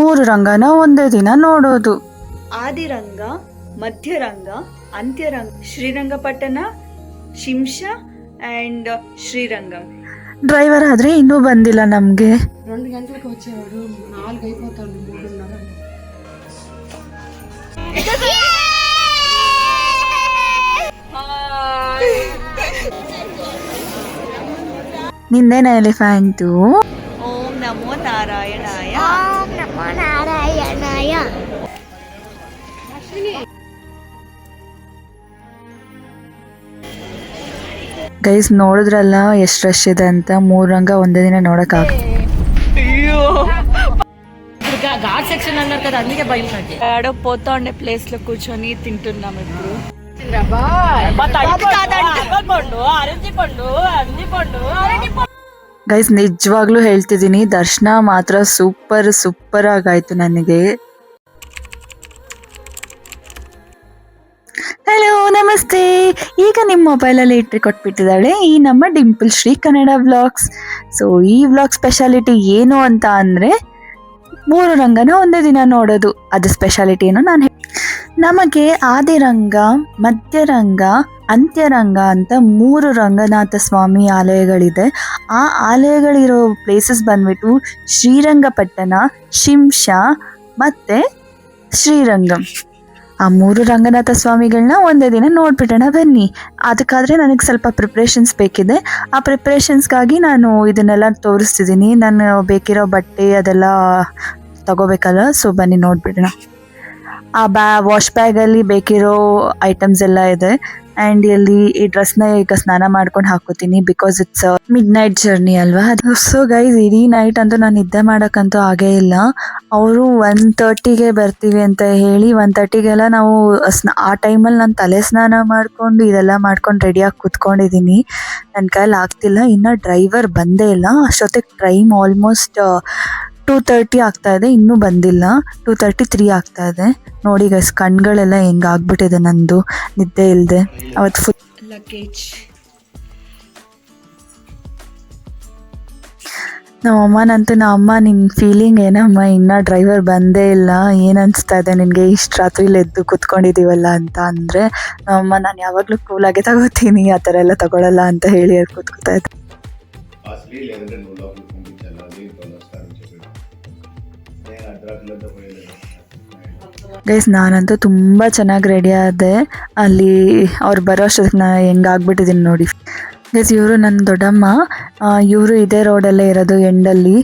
ಮೂರು ರಂಗನ ಒಂದೇ ದಿನ ನೋಡೋದು. ಆದಿರಂಗ, ಮಧ್ಯರಂಗ, ಅಂತ್ಯರಂಗ, ಶ್ರೀರಂಗಪಟ್ಟಣ, ಶಿಂಷ ಅಂಡ್ ಶ್ರೀರಂಗಂ. ಡ್ರೈವರ್ ಆದ್ರೆ ಇನ್ನೂ ಬಂದಿಲ್ಲ ನಮ್ಗೆ. 2 గంటలకు వచ్చేవాడు, 4 అయిపోతాడు, 3:30. ನಿಂದೇನ ಎಲಿಫೆಂಟು? ಓಂ ನಮೋ ನಾರಾಯಣಾಯ. ಓಂ ನಮೋ ನಾರಾಯಣಾಯ. ಗೈಸ್ ನೋಡಿದ್ರಲ್ಲ ಎಷ್ಟು ರಶ್ ಇದೆ ಅಂತ. 3 ರಂಗ ಒಂದೇ ದಿನ ನೋಡಕ್ ఘాట్ సెక్షన్ అన్నారు కదా, అందుకే భయం నాకు. ఆడో పోతా ఉండే ప్లేస్ లో కూర్చొని తింటున్నాం ఇప్పుడు. ಗೈಸ್ ನಿಜವಾಗ್ಲೂ ಹೇಳ್ತಿದ್ದೀನಿ, ದರ್ಶನ ಮಾತ್ರ ಸೂಪರ್ ಆಗಾಯ್ತು ನನಗೆ. ಹಲೋ ನಮಸ್ತೆ. ಈಗ ನಿಮ್ಮ ಮೊಬೈಲಲ್ಲಿ ಎಂಟ್ರಿ ಕೊಟ್ಬಿಟ್ಟಿದ್ದಾಳೆ ಈ ನಮ್ಮ ಡಿಂಪಲ್ ಶ್ರೀ ಕನ್ನಡ ವ್ಲಾಗ್ಸ್. ಸೊ ಈ ವ್ಲಾಗ್ ಸ್ಪೆಷಾಲಿಟಿ ಏನು ಅಂತ ಅಂದರೆ 3 ರಂಗನ ಒಂದೇ ದಿನ ನೋಡೋದು. ಅದು ಸ್ಪೆಷಾಲಿಟಿ ಏನು ನಾನು ನಮಗೆ ಆದಿರಂಗ, ಮಧ್ಯರಂಗ, ಅಂತ್ಯರಂಗ ಅಂತ 3 ರಂಗನಾಥ ಸ್ವಾಮಿ ಆಲಯಗಳಿದೆ. ಆ ಆಲಯಗಳಿರೋ ಪ್ಲೇಸಸ್ ಬಂದ್ಬಿಟ್ಟು ಶ್ರೀರಂಗಪಟ್ಟಣ, ಶಿಂಷ ಮತ್ತು ಶ್ರೀರಂಗಂ. ಆ 3 ರಂಗನಾಥ ಸ್ವಾಮಿಗಳನ್ನ ಒಂದೇ ದಿನ ನೋಡ್ಬಿಟ್ಟೋಣ ಬನ್ನಿ. ಅದಕ್ಕಾದರೆ ನನಗೆ ಸ್ವಲ್ಪ ಪ್ರಿಪ್ರೇಷನ್ಸ್ ಬೇಕಿದೆ. ಆ ಪ್ರಿಪ್ರೇಷನ್ಸ್ಗಾಗಿ ನಾನು ಇದನ್ನೆಲ್ಲ ತೋರಿಸ್ತಿದ್ದೀನಿ. ನಾನು ಬೇಕಿರೋ ಬಟ್ಟೆ ಅದೆಲ್ಲ ತಗೋಬೇಕಲ್ಲ, ಸೊ ಬನ್ನಿ ನೋಡ್ಬಿಡೋಣ. ಆ ವಾಶ್ ಬ್ಯಾಗಲ್ಲಿ ಬೇಕಿರೋ ಐಟಮ್ಸ್ ಎಲ್ಲ ಇದೆ. ಆ್ಯಂಡ್ ಇಲ್ಲಿ ಈ ಡ್ರೆಸ್ನ ಈಗ ಸ್ನಾನ ಮಾಡ್ಕೊಂಡು ಹಾಕೋತೀನಿ, because it's midnight journey ಅಲ್ವಾ. ಸೊ ಗೈಸ್ ಇಡೀ ನೈಟ್ ಅಂತೂ ನಾನು ನಿದ್ದೆ ಮಾಡೋಕ್ಕಂತೂ ಆಗೇ ಇಲ್ಲ. ಅವರು 1:30ಗೆ ಬರ್ತೀವಿ ಅಂತ ಹೇಳಿ 1:30ಗೆಲ್ಲ ನಾವು ಆ ಟೈಮಲ್ಲಿ ನಾನು ತಲೆ ಸ್ನಾನ ಮಾಡಿಕೊಂಡು ಇದೆಲ್ಲ ಮಾಡ್ಕೊಂಡು ರೆಡಿಯಾಗಿ ಕೂತ್ಕೊಂಡಿದ್ದೀನಿ. ನನ್ನ ಕೈಯಲ್ಲಿ ಆಗ್ತಿಲ್ಲ. ಇನ್ನು ಡ್ರೈವರ್ ಬಂದೇ ಇಲ್ಲ. ಅಷ್ಟೊತ್ತಿಗೆ ಟೈಮ್ ಆಲ್ಮೋಸ್ಟ್ 2:30 ಆಗ್ತಾ ಇದೆ, ಇನ್ನೂ ಬಂದಿಲ್ಲ. 2:33 ಆಗ್ತಾ ಇದೆ. ನೋಡಿ ಗೈಸ್ ಕಣ್ಗಳೆಲ್ಲ ಹೆಂಗಾಗ್ಬಿಟ್ಟಿದೆ ನಂದು ನಿದ್ದೆ ಇಲ್ಲದೆ. ಅವತ್ತು ಫುಲ್ ಲಗೇಜ್. ನಮ್ಮಮ್ಮ ನಿನ್ನ ಫೀಲಿಂಗ್ ಏನಮ್ಮ, ಇನ್ನೂ ಡ್ರೈವರ್ ಬಂದೇ ಇಲ್ಲ, ಏನು ಅನಿಸ್ತಾ ಇದೆ ನಿನಗೆ, ಇಷ್ಟು ರಾತ್ರಿಲಿ ಎದ್ದು ಕೂತ್ಕೊಂಡಿದ್ದೀವಲ್ಲ ಅಂತ ಅಂದರೆ, ನಮ್ಮಮ್ಮ ನಾನು ಯಾವಾಗಲೂ ಕೂಲಾಗೆ ತಗೋತೀನಿ, ಆ ಥರ ಎಲ್ಲ ತಗೊಳ್ಳಲ್ಲ ಅಂತ ಹೇಳಿ ಕೂತ್ಕೋತಾ ಇದ್ದೆ. ಗೈಸ್ ನಾನಂತೂ ತುಂಬ ಚೆನ್ನಾಗಿ ರೆಡಿ ಆದೆ. ಅಲ್ಲಿ ಅವ್ರು ಬರೋ ಅಷ್ಟೊತ್ತಿಗೆ ನಾನು ಹೆಂಗಾಗ್ಬಿಟ್ಟಿದ್ದೀನಿ ನೋಡಿ. ಗೈಸ್ ಇವರು ನನ್ನ ದೊಡ್ಡಮ್ಮ. ಇವರು ಇದೇ ರೋಡಲ್ಲೇ ಇರೋದು ಎಂಡಲ್ಲಿ.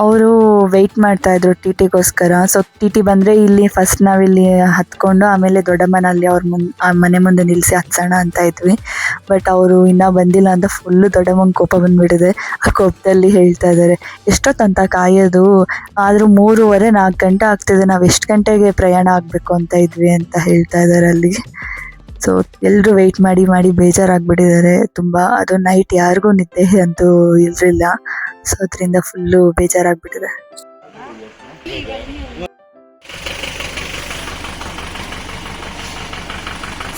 ಅವರು ವೆಯ್ಟ್ ಮಾಡ್ತಾಯಿದ್ರು ಟಿ ಟಿಗೋಸ್ಕರ. ಸೊ ಟಿ ಟಿ ಬಂದರೆ ಇಲ್ಲಿ ಫಸ್ಟ್ ನಾವಿಲ್ಲಿ ಹತ್ಕೊಂಡು ಆಮೇಲೆ ದೊಡ್ಡಮ್ಮನಲ್ಲಿ ಅವ್ರ ಮನೆ ಮುಂದೆ ನಿಲ್ಲಿಸಿ ಹತ್ಸೋಣ ಅಂತ ಇದ್ವಿ. ಬಟ್ ಅವರು ಇನ್ನೂ ಬಂದಿಲ್ಲ ಅಂತ ಫುಲ್ಲು ದೊಡ್ಡಮ್ಮಂಗೆ ಕೋಪ ಬಂದುಬಿಟ್ಟಿದೆ. ಆ ಕೋಪದಲ್ಲಿ ಹೇಳ್ತಾ ಇದ್ದಾರೆ, ಎಷ್ಟೊತ್ತಂತ ಕಾಯೋದು, ಆದರೂ 3:30 4 ಗಂಟೆ ಆಗ್ತಿದೆ, ನಾವು ಎಷ್ಟು ಗಂಟೆಗೆ ಪ್ರಯಾಣ ಆಗಬೇಕು ಅಂತ ಇದ್ವಿ ಅಂತ ಹೇಳ್ತಾ ಇದ್ದಾರೆ ಅಲ್ಲಿ. ಸೊ ಎಲ್ಲರೂ ವೆಯ್ಟ್ ಮಾಡಿ ಬೇಜಾರಾಗ್ಬಿಟ್ಟಿದ್ದಾರೆ ತುಂಬ. ಅದು ನೈಟ್ ಯಾರಿಗೂ ನಿದ್ದೆ ಅಂತೂ ಇರಲಿಲ್ಲ. ಸೊ ಅದರಿಂದ ಫುಲ್ಲು ಬೇಜಾರಾಗ್ಬಿಟ್ಟಿದೆ.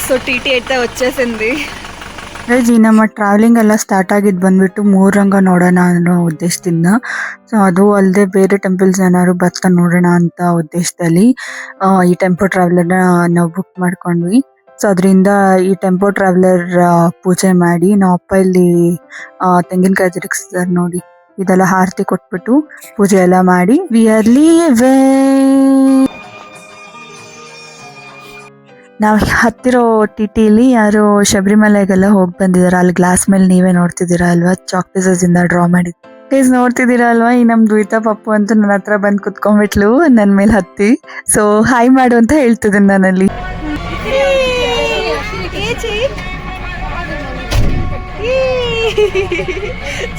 సో టీటీ అయితే వచ్చేసింది. ಈ ನಮ್ಮ ಟ್ರಾವೆಲಿಂಗ್ ಎಲ್ಲ ಸ್ಟಾರ್ಟ್ ಆಗಿದ್ದು ಬಂದ್ಬಿಟ್ಟು 3 ರಂಗ ನೋಡೋಣ ಅನ್ನೋ ಉದ್ದೇಶದಿಂದ. ಸೊ ಅದು ಅಲ್ಲದೆ ಬೇರೆ ಟೆಂಪಲ್ಸ್ ಏನಾದ್ರು ಬರ್ತಾ ನೋಡೋಣ ಅಂತ ಉದ್ದೇಶದಲ್ಲಿ ಈ ಟೆಂಪೋ ಟ್ರಾವೆಲರ್ನ ನಾವು ಬುಕ್ ಮಾಡ್ಕೊಂಡ್ವಿ. ಸೊ ಅದರಿಂದ ಈ ಟೆಂಪೋ ಟ್ರಾವೆಲರ್ ಪೂಜೆ ಮಾಡಿ ನಾವು ಅಪ್ಪ ಇಲ್ಲಿ ತೆಂಗಿನಕಾಯಿ ತಿರುಗಿಸಿದ್ದಾರೆ ನೋಡಿ. ಇದೆಲ್ಲ ಆರತಿ ಕೊಟ್ಬಿಟ್ಟು ಪೂಜೆ ಎಲ್ಲ ಮಾಡಿ ವಿ ಆರ್ ಲೀವಿಂಗ್. ನಾವು ಹತ್ತಿರೋ ಟಿ ಟಿಲಿ ಯಾರು ಶಬರಿಮಲೆಗೆಲ್ಲ ಹೋಗಿ ಬಂದಿದ್ದಾರೆ. ಅಲ್ಲಿ ಗ್ಲಾಸ್ ಮೇಲೆ ನೀವೇ ನೋಡ್ತಿದ್ದೀರಾ ಅಲ್ವಾ, ಚಾಕ್ ಪೀಸಸ್ಸಿಂದ ಡ್ರಾ ಮಾಡಿದ್ದು. ಪ್ಲೀಸ್ ನೋಡ್ತಿದ್ದೀರಾ ಅಲ್ವಾ, ಈ ನಮ್ಮ ದ್ವಿತಾ ಪಪ್ಪು ಅಂತೂ ನನ್ನ ಹತ್ರ ಬಂದು ಕುತ್ಕೊಂಡ್ಬಿಟ್ಲು ನನ್ನ ಮೇಲೆ ಹತ್ತಿ. ಸೊ ಹಾಯ್ ಮಾಡು ಅಂತ ಹೇಳ್ತಿದ್ದೀನಿ ನಾನಲ್ಲಿ.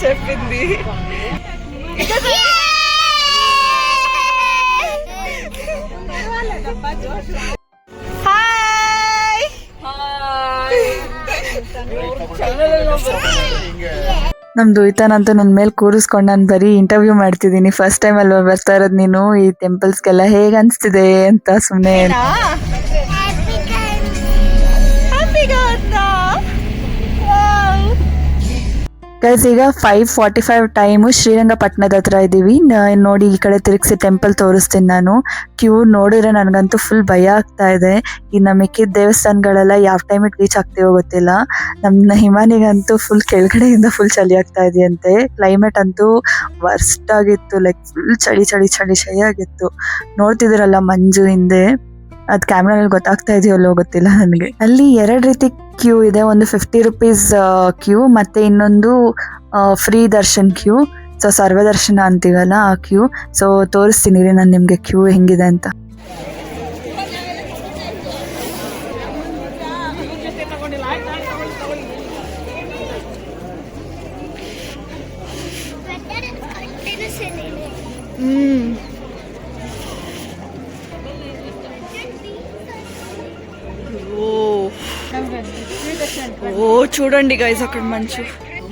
చెప్పింది. హాయ్ ನಮ್ ದ್ವಿತಾನಂತೂ ನನ್ನ ಮೇಲೆ ಕೂರಿಸ್ಕೊಂಡು ನಾನು ಬರೀ ಇಂಟರ್ವ್ಯೂ ಮಾಡ್ತಿದ್ದೀನಿ. ಫಸ್ಟ್ ಟೈಮ್ ಅಲ್ವಾ ಬರ್ತಾ ಇರೋದು ನೀನು ಈ ಟೆಂಪಲ್ಸ್ಗೆಲ್ಲ, ಹೇಗೆ ಅನಿಸ್ತಿದೆ ಅಂತ ಸುಮ್ಮನೆ. ಗೈಸ್ ಈಗ 5:45 ಟೈಮು, ಶ್ರೀರಂಗಪಟ್ಟಣದ ಹತ್ರ ಇದ್ದೀವಿ. ನೋಡಿ ಈ ಕಡೆ ತಿರುಗಿಸಿ ಟೆಂಪಲ್ ತೋರಿಸ್ತೀನಿ ನಾನು. ಕ್ಯೂ ನೋಡಿದ್ರೆ ನನಗಂತೂ ಫುಲ್ ಭಯ ಆಗ್ತಾ ಇದೆ. ಇನ್ನು ಮಿಕ್ಕಿದ ದೇವಸ್ಥಾನಗಳೆಲ್ಲ ಯಾವ ಟೈಮಿಗೆ ರೀಚ್ ಆಗ್ತೀವೋ ಗೊತ್ತಿಲ್ಲ. ನಮ್ಮ ಹಿಮಾನಿಗಂತೂ ಫುಲ್ ಕೆಳಗಡೆಯಿಂದ ಫುಲ್ ಚಳಿ ಆಗ್ತಾ ಇದೆಯಂತೆ. ಕ್ಲೈಮೇಟ್ ಅಂತೂ ವರ್ಸ್ಟ್ ಆಗಿತ್ತು, ಲೈಕ್ ಫುಲ್ ಚಳಿ ಆಗಿತ್ತು. ನೋಡ್ತಿದ್ದೀರಲ್ಲ ಮಂಜು ಹಿಂದೆ, ಅದು ಕ್ಯಾಮ್ರಾದಲ್ಲಿ ಗೊತ್ತಾಗ್ತಾ ಇದೆಯಲ್ಲೋ ಗೊತ್ತಿಲ್ಲ ನನಗೆ. ಅಲ್ಲಿ 2 ರೀತಿ ಕ್ಯೂ ಇದೆ. ಒಂದು 50 ರುಪೀಸ್ ಕ್ಯೂ, ಮತ್ತೆ ಇನ್ನೊಂದು ಫ್ರೀ ದರ್ಶನ್ ಕ್ಯೂ. ಸೊ ಸರ್ವದರ್ಶನ ಅಂತೀವಲ್ಲ ಆ ಕ್ಯೂ. ಸೊ ತೋರಿಸ್ತೀನಿ ರೀ ನಾನು ನಿಮಗೆ ಕ್ಯೂ ಹೆಂಗಿದೆ ಅಂತ. ఓ చూడండి గైస్ అక్కడ మంచు.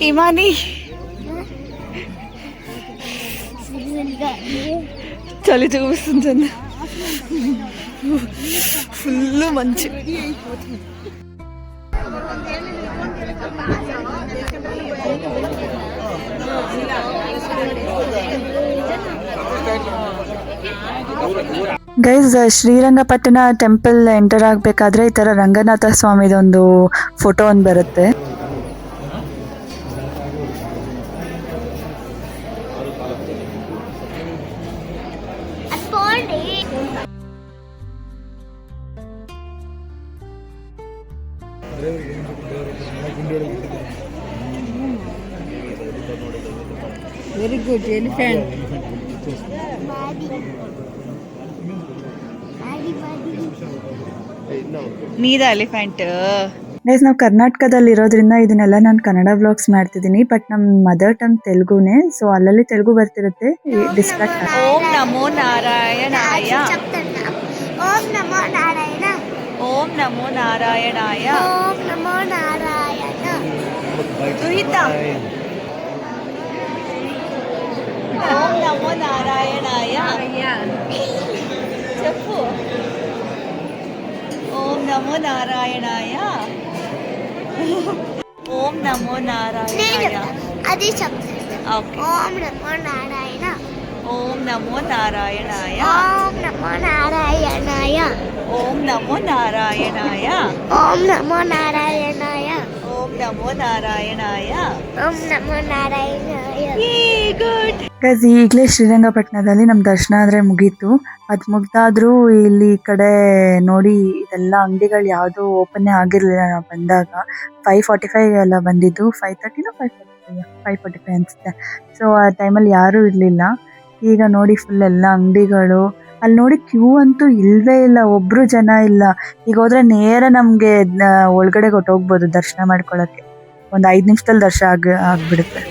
ఇమాని చలి చూపిస్తుంది, ఫుల్ మంచు. ಗೈಸ್ ಶ್ರೀರಂಗಪಟ್ಟಣ ಟೆಂಪಲ್ ಎಂಟರ್ ಆಗಬೇಕಾದ್ರೆ ಈ ಥರ ರಂಗನಾಥ ಸ್ವಾಮಿದೊಂದು ಫೋಟೋ ಒಂದು ಬರುತ್ತೆ. Very good elephant. మీద ఎలిఫెంట్. ಗೈಸ್ ನಾವು ಕರ್ನಾಟಕದಲ್ಲಿ ಇರೋದ್ರಿಂದ ಇದನ್ನೆಲ್ಲ ನಾನು ಕನ್ನಡ ವ್ಲಾಗ್ಸ್ ಮಾಡ್ತಿದ್ದೀನಿ. ಬಟ್ ನಮ್ಮ ಮದರ್ ಟಂಗ್ ತೆಲುಗುನೇ, ಸೊ ಅಲ್ಲಲ್ಲಿ ತೆಲುಗು ಬರ್ತಿರುತ್ತೆ. ಡಿಸ್ಟ್ರಾಕ್ಟ್ ఓం నమో నారాయణాయ. ఓం నమో నారాయణ. ఓం నమో నారాయణాయ. ఓం నమో నారాయణ. దుహిత. ఓం నమో నారాయణాయ చెప్పు. ఓం నమో నారాయణాయ. ఓం నమో నారాయణాయ. అది చెప్తాను. ఓకే. ఓం నమో నారాయణ. ఓం నమో నారాయణాయ. ఓం నమో నారాయణాయ. ఓం నమో నారాయణాయ. ఓం నమో నారాయణాయ. ఓం నమో నారాయణాయ. ఓం నమో నారాయణాయ. ಗುಡ್. ಗೈಸ್ ಈಗಲೇ ಶ್ರೀರಂಗಪಟ್ಟಣದಲ್ಲಿ ನಮ್ಮ ದರ್ಶನ ಆದರೆ ಮುಗೀತು. ಅದು ಮುಗ್ದಾದ್ರೂ ಇಲ್ಲಿ ಈ ಕಡೆ ನೋಡಿ ಇದೆಲ್ಲ ಅಂಗಡಿಗಳು ಯಾವುದು ಓಪನ್ನೇ ಆಗಿರಲಿಲ್ಲ. ನಾವು ಬಂದಾಗ 5:45 ಎಲ್ಲ ಬಂದಿದ್ದು. 5:30 5:45 ಅನಿಸುತ್ತೆ. ಸೊ ಆ ಟೈಮಲ್ಲಿ ಯಾರೂ ಇರಲಿಲ್ಲ. ಈಗ ನೋಡಿ ಫುಲ್ ಎಲ್ಲ ಅಂಗಡಿಗಳು. ಅಲ್ಲಿ ನೋಡಿ ಕ್ಯೂ ಅಂತೂ ಇಲ್ಲವೇ ಇಲ್ಲ, ಒಬ್ರು ಜನ ಇಲ್ಲ. ಈಗ ಹೋದ್ರೆ ನೇರ ನಮಗೆ ಒಳಗಡೆ ಹೊಟ್ಟೋಗ್ಬೋದು ದರ್ಶನ ಮಾಡ್ಕೊಳ್ಳೋಕ್ಕೆ. ಒಂದು 5 ನಿಮಿಷದಲ್ಲಿ ದರ್ಶನ ಆಗ್ಬಿಡುತ್ತೆ.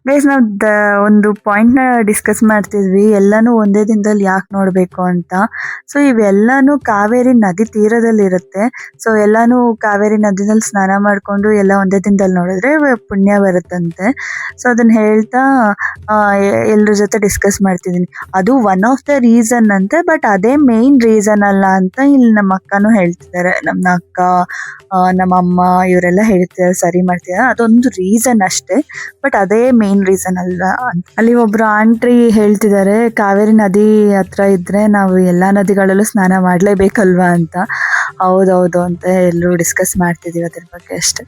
ಗೈಸ್ ನಾವು ಒಂದು ಪಾಯಿಂಟ್ನ ಡಿಸ್ಕಸ್ ಮಾಡ್ತಿದ್ವಿ, ಎಲ್ಲನೂ ಒಂದೇ ದಿನದಲ್ಲಿ ಯಾಕೆ ನೋಡಬೇಕು ಅಂತ. ಸೊ ಇವೆಲ್ಲನೂ ಕಾವೇರಿ ನದಿ ತೀರದಲ್ಲಿ ಇರುತ್ತೆ. ಸೊ ಎಲ್ಲನೂ ಕಾವೇರಿ ನದಿನಲ್ಲಿ ಸ್ನಾನ ಮಾಡಿಕೊಂಡು ಎಲ್ಲ ಒಂದೇ ದಿನದಲ್ಲಿ ನೋಡಿದ್ರೆ ಪುಣ್ಯ ಬರುತ್ತಂತೆ. ಸೊ ಅದನ್ನ ಹೇಳ್ತಾ ಎಲ್ಲರ ಜೊತೆ ಡಿಸ್ಕಸ್ ಮಾಡ್ತಿದ್ದೀನಿ. ಅದು ಒನ್ ಆಫ್ ದ ರೀಸನ್ ಅಂತೆ, ಬಟ್ ಅದೇ ಮೇನ್ ರೀಸನ್ ಅಲ್ಲ ಅಂತ ಇಲ್ಲಿ ನಮ್ಮ ಅಕ್ಕನೂ ಹೇಳ್ತಿದ್ದಾರೆ. ನಮ್ಮ ಅಕ್ಕ, ನಮ್ಮ ಅಮ್ಮ ಇವರೆಲ್ಲ ಹೇಳ್ತಿದ್ದಾರೆ, ಸರಿ ಮಾಡ್ತಿದ್ದಾರೆ. ಅದೊಂದು ರೀಸನ್ ಅಷ್ಟೇ, ಬಟ್ ಅದೇ ಮೇನ್ ರೀಸನ್ ಅಲ್ಲ ಅಂತ. ಅಲ್ಲಿ ಒಬ್ರು ಆಂಟ್ರಿ ಹೇಳ್ತಿದ್ದಾರೆ, ಕಾವೇರಿ ನದಿ ಹತ್ರ ಇದ್ರೆ ನಾವು ಎಲ್ಲಾ ನದಿಗಳಲ್ಲೂ ಸ್ನಾನ ಮಾಡ್ಲೇಬೇಕಲ್ವಾ ಅಂತ. ಹೌದೌದು ಅಂತ ಎಲ್ಲರೂ ಡಿಸ್ಕಸ್ ಮಾಡ್ತಿದೀವಿ ಅದ್ರ ಬಗ್ಗೆ ಅಷ್ಟೇ.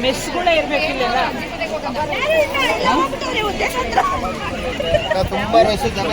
ಮೆಸ್ ಕೂಡ ಇರ್ಬೇಕಿಲ್ಲ. ತುಂಬಾ ರಶ್ ಜನ.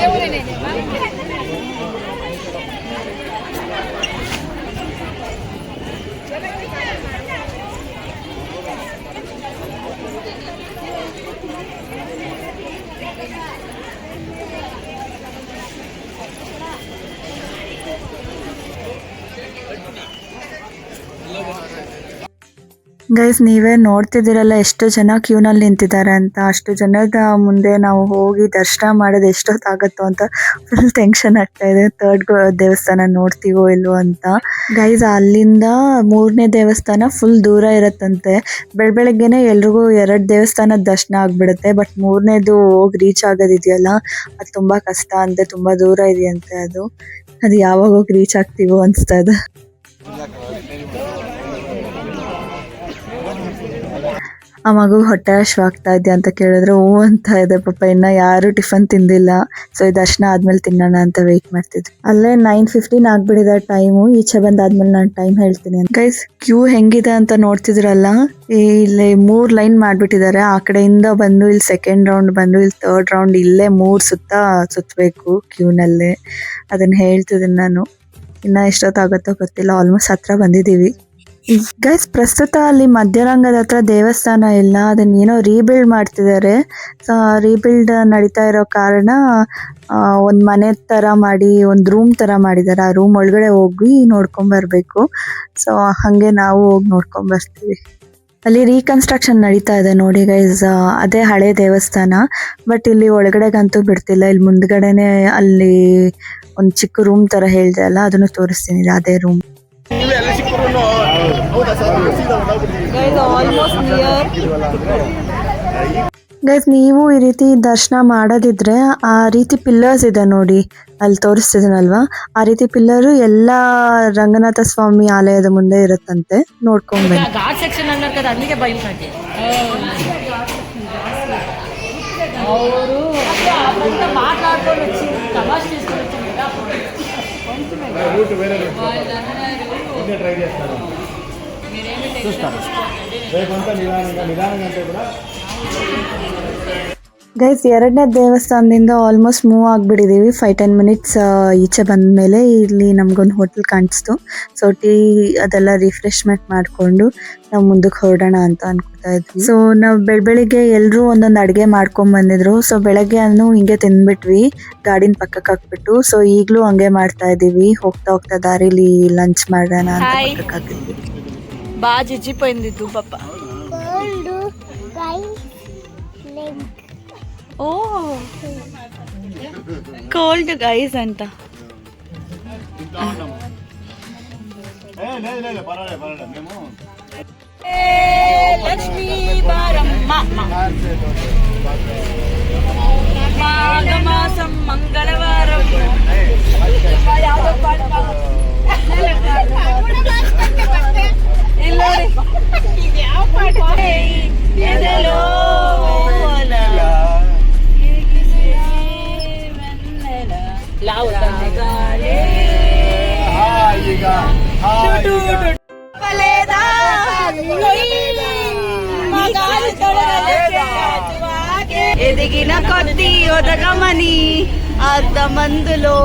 ಗೈಸ್ ನೀವೇ ನೋಡ್ತಿದ್ದೀರಲ್ಲ ಎಷ್ಟು ಜನ ಕ್ಯೂನಲ್ಲಿ ನಿಂತಿದ್ದಾರೆ ಅಂತ. ಅಷ್ಟು ಜನದ ಮುಂದೆ ನಾವು ಹೋಗಿ ದರ್ಶನ ಮಾಡೋದು ಎಷ್ಟೊತ್ತಾಗತ್ತೋ ಅಂತ ಫುಲ್ ಟೆನ್ಷನ್ ಆಗ್ತಾ ಇದೆ. ಥರ್ಡ್ ದೇವಸ್ಥಾನ ನೋಡ್ತೀವೋ ಇಲ್ವೋ ಅಂತ. ಗೈಸ್ ಅಲ್ಲಿಂದ 3ನೇ ದೇವಸ್ಥಾನ ಫುಲ್ ದೂರ ಇರತ್ತಂತೆ. ಬೆಳಗ್ಗೆನೆ ಎಲ್ರಿಗೂ 2 ದೇವಸ್ಥಾನದ ದರ್ಶನ ಆಗ್ಬಿಡುತ್ತೆ. ಬಟ್ 3ನೇದು ಹೋಗಿ ರೀಚ್ ಆಗೋದಿದೆಯಲ್ಲ ಅದು ತುಂಬಾ ಕಷ್ಟ ಅಂತೆ, ತುಂಬಾ ದೂರ ಇದೆಯಂತೆ. ಅದು ಯಾವಾಗ ಹೋಗಿ ರೀಚ್ ಆಗ್ತೀವೋ ಅನ್ಸ್ತಾ ಇದೆ. ಆ ಮಗು ಹೊಟ್ಟೆ ಹಶ್ವಾಗ್ತಾ ಇದೆಯಾ ಅಂತ ಕೇಳಿದ್ರೆ ಹೂ ಅಂತ ಇದೆ. ಪಾಪ ಇನ್ನ ಯಾರು ಟಿಫನ್ ತಿಂದಿಲ್ಲ. ಸೊ ಈ ದರ್ಶನ ಆದ್ಮೇಲೆ ತಿನ್ನೋಣ ಅಂತ ವೆಯ್ಟ್ ಮಾಡ್ತಿದ್ವಿ. ಅಲ್ಲೇ 9:15 ಆಗ್ಬಿಡಿದ ಟೈಮು. ಈಚೆ ಬಂದಾದ್ಮೇಲೆ ನಾನು ಟೈಮ್ ಹೇಳ್ತೀನಿ. ಗೈಸ್ ಕ್ಯೂ ಹೆಂಗಿದೆ ಅಂತ ನೋಡ್ತಿದ್ರಲ್ಲ, ಇಲ್ಲಿ 3 ಲೈನ್ ಮಾಡ್ಬಿಟ್ಟಿದ್ದಾರೆ. ಆ ಕಡೆಯಿಂದ ಬಂದು ಇಲ್ಲಿ 2nd ರೌಂಡ್ ಬಂದು ಇಲ್ಲಿ 3rd ರೌಂಡ್ ಇಲ್ಲೇ 3 ಸುತ್ತಬೇಕು ಕ್ಯೂನಲ್ಲೇ. ಅದನ್ನ ಹೇಳ್ತಿದ್ದೀನಿ ನಾನು. ಇನ್ನ ಎಷ್ಟೊತ್ತಾಗತ್ತೋ ಗೊತ್ತಿಲ್ಲ. ಆಲ್ಮೋಸ್ಟ್ ಹತ್ರ ಬಂದಿದ್ದೀವಿ. ಗೈಸ್ ಪ್ರಸ್ತುತ ಅಲ್ಲಿ ಮಧ್ಯರಂಗದ ಹತ್ರ ದೇವಸ್ಥಾನ ಇಲ್ಲ, ಅದನ್ನ ಏನೋ ರೀಬಿಲ್ಡ್ ಮಾಡ್ತಿದ್ದಾರೆ. ರೀಬಿಲ್ಡ್ ನಡೀತಾ ಇರೋ ಕಾರಣ ಒಂದು ಮನೆ ತರ ಮಾಡಿ ಒಂದು ರೂಮ್ ತರ ಮಾಡಿದ್ದಾರೆ. ಆ ರೂಮ್ ಒಳಗಡೆ ಹೋಗಿ ನೋಡ್ಕೊಂಡ್ ಬರ್ಬೇಕು. ಸೊ ಹಂಗೆ ನಾವು ಹೋಗಿ ನೋಡ್ಕೊಂಡ್ ಬರ್ತೀವಿ. ಅಲ್ಲಿ ರೀಕನ್ಸ್ಟ್ರಕ್ಷನ್ ನಡೀತಾ ಇದೆ ನೋಡಿ ಗೈಸ್. ಅದೇ ಹಳೆ ದೇವಸ್ಥಾನ. ಬಟ್ ಇಲ್ಲಿ ಒಳಗಡೆಗಂತೂ ಬಿಡ್ತಿಲ್ಲ. ಇಲ್ಲಿ ಮುಂದ್ಗಡೆನೆ ಅಲ್ಲಿ ಒಂದು ಚಿಕ್ಕ ರೂಮ್ ತರ ಹೇಳ್ದೆ ಅಲ್ಲ, ಅದನ್ನು ತೋರಿಸ್ತೀನಿ. ಅದೇ ರೂಮ್. ಗೈಸ್ ನೀವು ಈ ರೀತಿ ದರ್ಶನ ಮಾಡೋದಿದ್ರೆ ಆ ರೀತಿ ಪಿಲ್ಲರ್ಸ್ ಇದೆ ನೋಡಿ, ಅಲ್ಲಿ ತೋರಿಸ್ತಿದ್ದೀನಲ್ವಾ, ಆ ರೀತಿ ಪಿಲ್ಲರ್ ಎಲ್ಲ ರಂಗನಾಥ ಸ್ವಾಮಿ ಆಲಯದ ಮುಂದೆ ಇರುತ್ತಂತೆ. ನೋಡ್ಕೊಂಡ್ ಬನ್ನಿ. ಗೈಸ್ 2ನೇ ದೇವಸ್ಥಾನದಿಂದ ಆಲ್ಮೋಸ್ಟ್ ಮೂವ್ ಆಗ್ಬಿಟ್ಟಿದೀವಿ. 5-10 ಮಿನಿಟ್ಸ್ ಈಚೆ ಬಂದ್ಮೇಲೆ ಇಲ್ಲಿ ನಮ್ಗೊಂದು ಹೋಟೆಲ್ ಕಾಣಿಸ್ತು. ಸೊ ಟೀ ಅದೆಲ್ಲ ರಿಫ್ರೆಶ್ಮೆಂಟ್ ಮಾಡ್ಕೊಂಡು ನಾವು ಮುಂದಕ್ಕೆ ಹೊರಡೋಣ ಅಂತ ಅನ್ಕೊತಾ ಇದ್ವಿ. ಸೊ ನಾವು ಬೆಳಿಗ್ಗೆ ಎಲ್ಲರೂ ಒಂದೊಂದು ಅಡುಗೆ ಮಾಡ್ಕೊಂಡ್ ಬಂದಿದ್ರು. ಸೊ ಬೆಳಗ್ಗೆ ಹಿಂಗೆ ತಿಂದ್ಬಿಟ್ವಿ ಗಾಡಿನ ಪಕ್ಕಕ್ಕೆ ಹಾಕ್ಬಿಟ್ಟು. ಸೊ ಈಗಲೂ ಹಂಗೆ ಮಾಡ್ತಾ ಇದೀವಿ. ಹೋಗ್ತಾ ದಾರಿಲಿ ಲಂಚ್ ಮಾಡೋಣ ಅಂತ ಪಕ್ಕಕ್ಕೆ ಹಾಕಿದ್ವಿ. ಬಾ ಜಿಜ್ಜಿ ಪಂದಿದ್ದು ಪಾಪ. ಓ ಕೋಲ್ಡ್ ಗೈಸ್ ಅಂತ. ಲಕ್ಷ್ಮೀ ಬಾರಮ್ಮ ಮಾಘಮಾಸಂ ಮಂಗಳವಾರಂ. ఎదిగిన కొద్ది ఒదగమని అర్ధ మందులో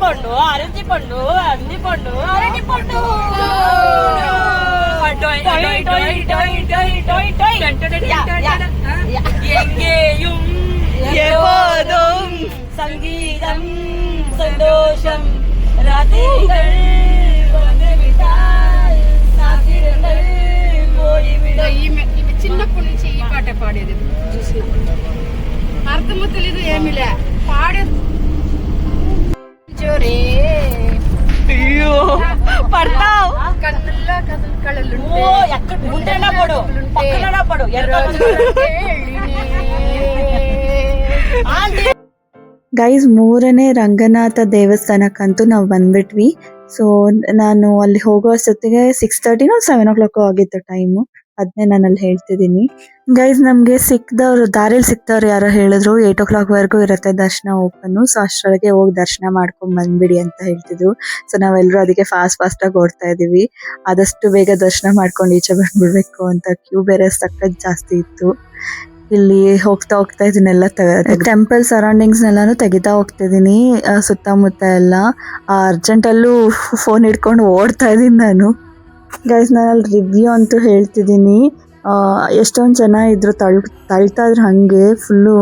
పండు అరటి పండు అన్ని పండు అరటి పండు എങ്കേയും എപ്പോതും സംഗീതം സന്തോഷം രാത്രികൾ చిన్నప్పటి నుంచి ఈ పాటే పాడేది. అర్థమో తెలీదు ఏమిలే పాడేది. జోరే అయ్యో పడతావు కన్నుల్లో కళ్ళు ఎక్కడ ముందైనా పడు పక్కన పడు. ಗೈಸ್ 3ನೇ ರಂಗನಾಥ ದೇವಸ್ಥಾನಕ್ಕಂತೂ ನಾವು ಬಂದ್ಬಿಟ್ವಿ. ಸೊ ನಾನು ಅಲ್ಲಿ ಹೋಗೋ ಅಷ್ಟೊತ್ತಿಗೆ 6:30 7 o'clock ಆಗಿತ್ತು ಟೈಮು. ಅದನ್ನೇ ನಾನು ಅಲ್ಲಿ ಹೇಳ್ತಿದ್ದೀನಿ. ಗೈಸ್ ನಮಗೆ ದಾರಿಲಿ ಸಿಕ್ತವ್ರು ಯಾರೋ ಹೇಳಿದ್ರು 8 o'clock ವರೆಗೂ ಇರುತ್ತೆ ದರ್ಶನ ಓಪನ್ನು. ಸೊ ಅಷ್ಟರೊಳಗೆ ಹೋಗಿ ದರ್ಶನ ಮಾಡ್ಕೊಂಡ್ ಬಂದ್ಬಿಡಿ ಅಂತ ಹೇಳ್ತಿದ್ರು. ಸೊ ನಾವೆಲ್ಲರೂ ಅದಕ್ಕೆ ಫಾಸ್ಟ್ ಆಗಿ ಓಡ್ತಾ ಇದೀವಿ. ಆದಷ್ಟು ಬೇಗ ದರ್ಶನ ಮಾಡ್ಕೊಂಡು ಈಚೆ ಬಂದ್ಬಿಡ್ಬೇಕು ಅಂತ. ಕ್ಯೂ ಬೇರೆ ಸಖತ್ ಜಾಸ್ತಿ ಇತ್ತು. ಇಲ್ಲಿ ಹೋಗ್ತಾ ಇದನ್ನೆಲ್ಲ ಟೆಂಪಲ್ ಸರೌಂಡಿಂಗ್ಸ್ ಎಲ್ಲಾನು ತೆಗಿತಾ ಹೋಗ್ತಿದೀನಿ. ಸುತ್ತಮುತ್ತ ಎಲ್ಲ ಅರ್ಜೆಂಟಲ್ಲೂ ಫೋನ್ ಹಿಡ್ಕೊಂಡು ಓಡ್ತಾ ಇದೀನಿ ನಾನು. ಗೈಸ್ ನಾನು ಅಲ್ಲಿ ರಿವ್ಯೂ ಅಂತೂ ಹೇಳ್ತಿದ್ದೀನಿ. ಎಷ್ಟೊಂದು ಜನ ಇದ್ರು ತಳ್ತಾ ಇದ್ರು ಹಾಗೆ ಫುಲ್ಲು.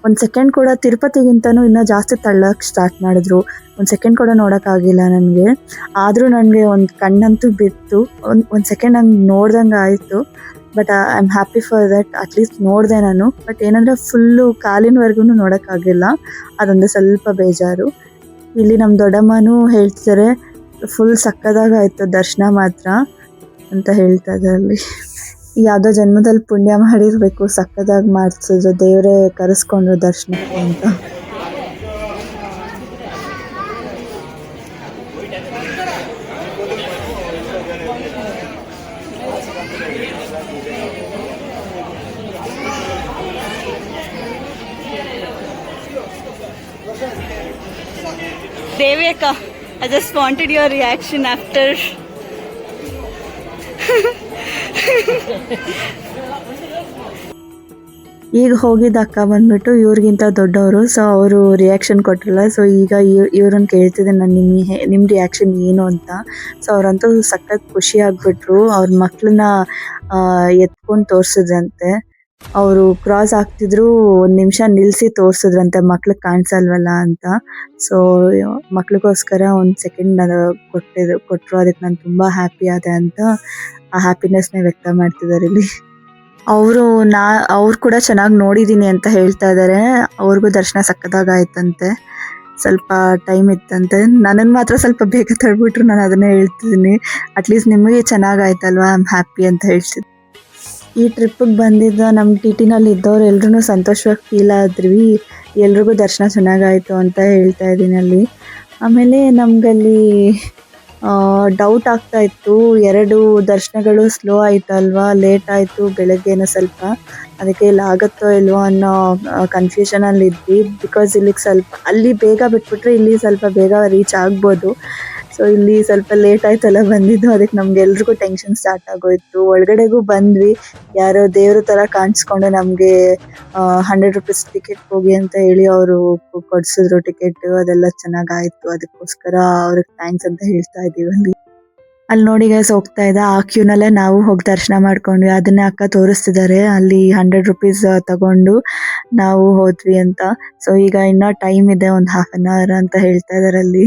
ಒಂದು ಸೆಕೆಂಡ್ ಕೂಡ ತಿರುಪತಿಗಿಂತನೂ ಇನ್ನೂ ಜಾಸ್ತಿ ತಳ್ಳಕ್ಕೆ ಸ್ಟಾರ್ಟ್ ಮಾಡಿದ್ರು. ಒಂದು ಸೆಕೆಂಡ್ ಕೂಡ ನೋಡೋಕ್ಕಾಗಿಲ್ಲ ನನಗೆ. ಆದರೂ ನನಗೆ ಒಂದು ಕಣ್ಣಂತೂ ಬಿತ್ತು. ಒಂದು ಸೆಕೆಂಡ್ ನಂಗೆ ನೋಡ್ದಂಗೆ ಆಯಿತು. But I am happy for that. At least ನೋಡಿದೆ ನಾನು. ಬಟ್ ಏನಂದರೆ ಫುಲ್ಲು ಕಾಲಿನವರೆಗೂ ನೋಡೋಕ್ಕಾಗಿಲ್ಲ. ಅದೊಂದು ಸ್ವಲ್ಪ ಬೇಜಾರು. ಇಲ್ಲಿ ನಮ್ಮ ದೊಡ್ಡಮ್ಮನೂ ಹೇಳ್ತಿದ್ದಾರೆ ಫುಲ್ ಸಕ್ಕದಾಗಾಯಿತು ದರ್ಶನ ಮಾತ್ರ ಅಂತ ಹೇಳ್ತಾ ಇದ್ದಾರೆ. ಯಾವುದೋ ಜನ್ಮದಲ್ಲಿ ಪುಣ್ಯ ಮಾಡಿರಬೇಕು, ಸಕ್ಕದಾಗಿ ಮಾಡಿಸಿದ್ರು, ದೇವರೇ ಕರೆಸ್ಕೊಂಡ್ರು ದರ್ಶನಕ್ಕೆ ಅಂತ. Devika, I just wanted your reaction after. ಈಗ ಹೋಗಿದ್ದ ಅಕ್ಕ ಬಂದ್ಬಿಟ್ಟು ಇವ್ರಿಗಿಂತ ದೊಡ್ಡವರು. ಸೊ ಅವರು ರಿಯಾಕ್ಷನ್ ಕೊಟ್ಟಿರಲ್ಲ. ಸೊ ಈಗ ಇವ್ರನ್ನ ಕೇಳ್ತಿದ್ದೆ ನಾನು ನಿಮ್ಮ ರಿಯಾಕ್ಷನ್ ಏನು ಅಂತ. ಸೊ ಅವರಂತೂ ಸಖತ್ ಖುಷಿ ಆಗ್ಬಿಟ್ರು. ಅವ್ರ ಮಕ್ಕಳನ್ನ ಎತ್ಕೊಂಡು ತೋರಿಸಿದ್ರಂತೆ. ಅವರು ಕ್ರಾಸ್ ಆಗ್ತಿದ್ರು, ಒಂದು ನಿಮಿಷ ನಿಲ್ಲಿಸಿ ತೋರಿಸಿದ್ರಂತೆ ಮಕ್ಳಿಗೆ ಕಾಣಿಸಲ್ವಲ್ಲ ಅಂತ. ಸೊ ಮಕ್ಳಿಗೋಸ್ಕರ ಒಂದು ಸೆಕೆಂಡ್ ಕೊಟ್ಟರು. ಅದಕ್ಕೆ ನಾನು ತುಂಬ ಹ್ಯಾಪಿ ಆದೆ ಅಂತ ಆ ಹ್ಯಾಪಿನೆಸ್ನೇ ವ್ಯಕ್ತ ಮಾಡ್ತಿದ್ದಾರೆ ಇಲ್ಲಿ. ಅವ್ರು ಕೂಡ ಚೆನ್ನಾಗಿ ನೋಡಿದ್ದೀನಿ ಅಂತ ಹೇಳ್ತಾ ಇದ್ದಾರೆ. ಅವ್ರಿಗೂ ದರ್ಶನ ಸಕ್ಕದಾಗಾಯ್ತಂತೆ. ಸ್ವಲ್ಪ ಟೈಮ್ ಇತ್ತಂತೆ. ನನ್ನನ್ನು ಮಾತ್ರ ಸ್ವಲ್ಪ ಬೇಗ ತಳ್ಬಿಟ್ರು. ನಾನು ಅದನ್ನೇ ಹೇಳ್ತಿದ್ದೀನಿ. ಅಟ್ಲೀಸ್ಟ್ ನಿಮಗೆ ಚೆನ್ನಾಗಾಯ್ತಲ್ವಾ, ಐ ಆಮ್ ಹ್ಯಾಪಿ ಅಂತ ಹೇಳ್ತಿದ್ದೆ. ಈ ಟ್ರಿಪ್ಪಿಗೆ ಬಂದಿದ್ದ ನಮ್ಮ ಟಿನಲ್ಲಿ ಇದ್ದವ್ರು ಎಲ್ರೂ ಸಂತೋಷವಾಗಿ ಫೀಲ್ ಆದ್ವಿ. ಎಲ್ರಿಗೂ ದರ್ಶನ ಚೆನ್ನಾಗಾಯಿತು ಅಂತ ಹೇಳ್ತಾ ಇದ್ದೀನಿ ಅಲ್ಲಿ. ಆಮೇಲೆ ನಮಗಲ್ಲಿ ಡೌಟ್ ಆಗ್ತಾ ಇತ್ತು, 2 ದರ್ಶನಗಳು ಸ್ಲೋ ಆಯ್ತಲ್ವಾ, ಲೇಟ್ ಆಯಿತು ಬೆಳಗ್ಗೆನೂ ಸ್ವಲ್ಪ. ಅದಕ್ಕೆ ಇಲ್ಲಿ ಆಗುತ್ತೋ ಇಲ್ವೋ ಅನ್ನೋ ಕನ್ಫ್ಯೂಷನಲ್ಲಿ ಇದ್ವಿ. ಬಿಕಾಸ್ ಇಲ್ಲಿಗೆ ಸ್ವಲ್ಪ ಅಲ್ಲಿ ಬೇಗ ಬಿಟ್ಬಿಟ್ರೆ ಇಲ್ಲಿ ಸ್ವಲ್ಪ ಬೇಗ ರೀಚ್ ಆಗ್ಬೋದು. ಸೊ ಇಲ್ಲಿ ಸ್ವಲ್ಪ ಲೇಟ್ ಆಯ್ತಲ್ಲ ಬಂದಿದ್ದು. ಅದಕ್ಕೆ ನಮ್ಗೆಲ್ರಿಗೂ ಟೆನ್ಷನ್ ಸ್ಟಾರ್ಟ್ ಆಗೋಯ್ತು. ಒಳಗಡೆಗೂ ಬಂದ್ವಿ. ಯಾರೋ ದೇವ್ರ ಥರ ಕಾಣಿಸ್ಕೊಂಡು ನಮಗೆ 100 ರೂಪೀಸ್ ಟಿಕೆಟ್ ಹೋಗಿ ಅಂತ ಹೇಳಿ ಅವರು ಕೊಡಿಸಿದ್ರು ಟಿಕೆಟ್. ಅದೆಲ್ಲ ಚೆನ್ನಾಗಾಯಿತು. ಅದಕ್ಕೋಸ್ಕರ ಅವ್ರಿಗೆ ಥ್ಯಾಂಕ್ಸ್ ಅಂತ ಹೇಳ್ತಾ ಇದ್ದೀವಿ ಅಲ್ಲಿ ನೋಡಿ ಗೈಸ್. ಹೋಗ್ತಾ ಇದ್ದ ಆ ಕ್ಯೂನಲ್ಲೇ ನಾವು ಹೋಗಿ ದರ್ಶನ ಮಾಡ್ಕೊಂಡ್ವಿ. ಅದನ್ನೇ ಅಕ್ಕ ತೋರಿಸ್ತಿದ್ದಾರೆ. ಅಲ್ಲಿ 100 ರೂಪೀಸ್ ತಗೊಂಡು ನಾವು ಹೋದ್ವಿ ಅಂತ. ಸೊ ಈಗ ಇನ್ನೂ ಟೈಮ್ ಇದೆ, ಒಂದು 1/2 hour ಅಂತ ಹೇಳ್ತಾ ಇದ್ದಾರೆ ಅಲ್ಲಿ.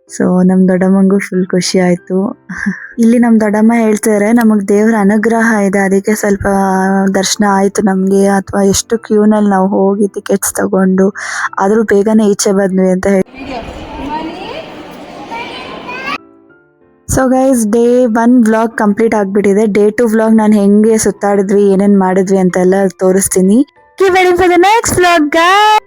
ಸೊ ನಮ್ಮ ದೊಡ್ಡಮ್ಮಂಗೂ ಫುಲ್ ಖುಷಿ ಆಯಿತು. ಇಲ್ಲಿ ನಮ್ಮ ದೊಡ್ಡಮ್ಮ ಹೇಳ್ತಿದ್ದಾರೆ ನಮಗೆ ದೇವರ ಅನುಗ್ರಹ ಇದೆ, ಅದಕ್ಕೆ ಸ್ವಲ್ಪ ದರ್ಶನ ಆಯಿತು ನಮಗೆ. ಅಥವಾ ಎಷ್ಟು ಕ್ಯೂನಲ್ಲಿ ನಾವು ಹೋಗಿ ಟಿಕೆಟ್ಸ್ ತಗೊಂಡು ಆದರೂ ಬೇಗನೆ ಈಚೆ ಬಂದ್ವಿ ಅಂತ ಹೇಳಿ. So guys, day 1 vlog complete ಆಗಿಬಿಟ್ಟಿದೆ. ಡೇ 2 ವ್ಲಾಗ್ ನಾನು ಹೆಂಗೆ ಸುತ್ತಾಡಿದ್ವಿ, ಏನೇನು ಮಾಡಿದ್ವಿ ಅಂತೆಲ್ಲ ತೋರಿಸ್ತೀನಿ. Keep waiting for the next vlog guys.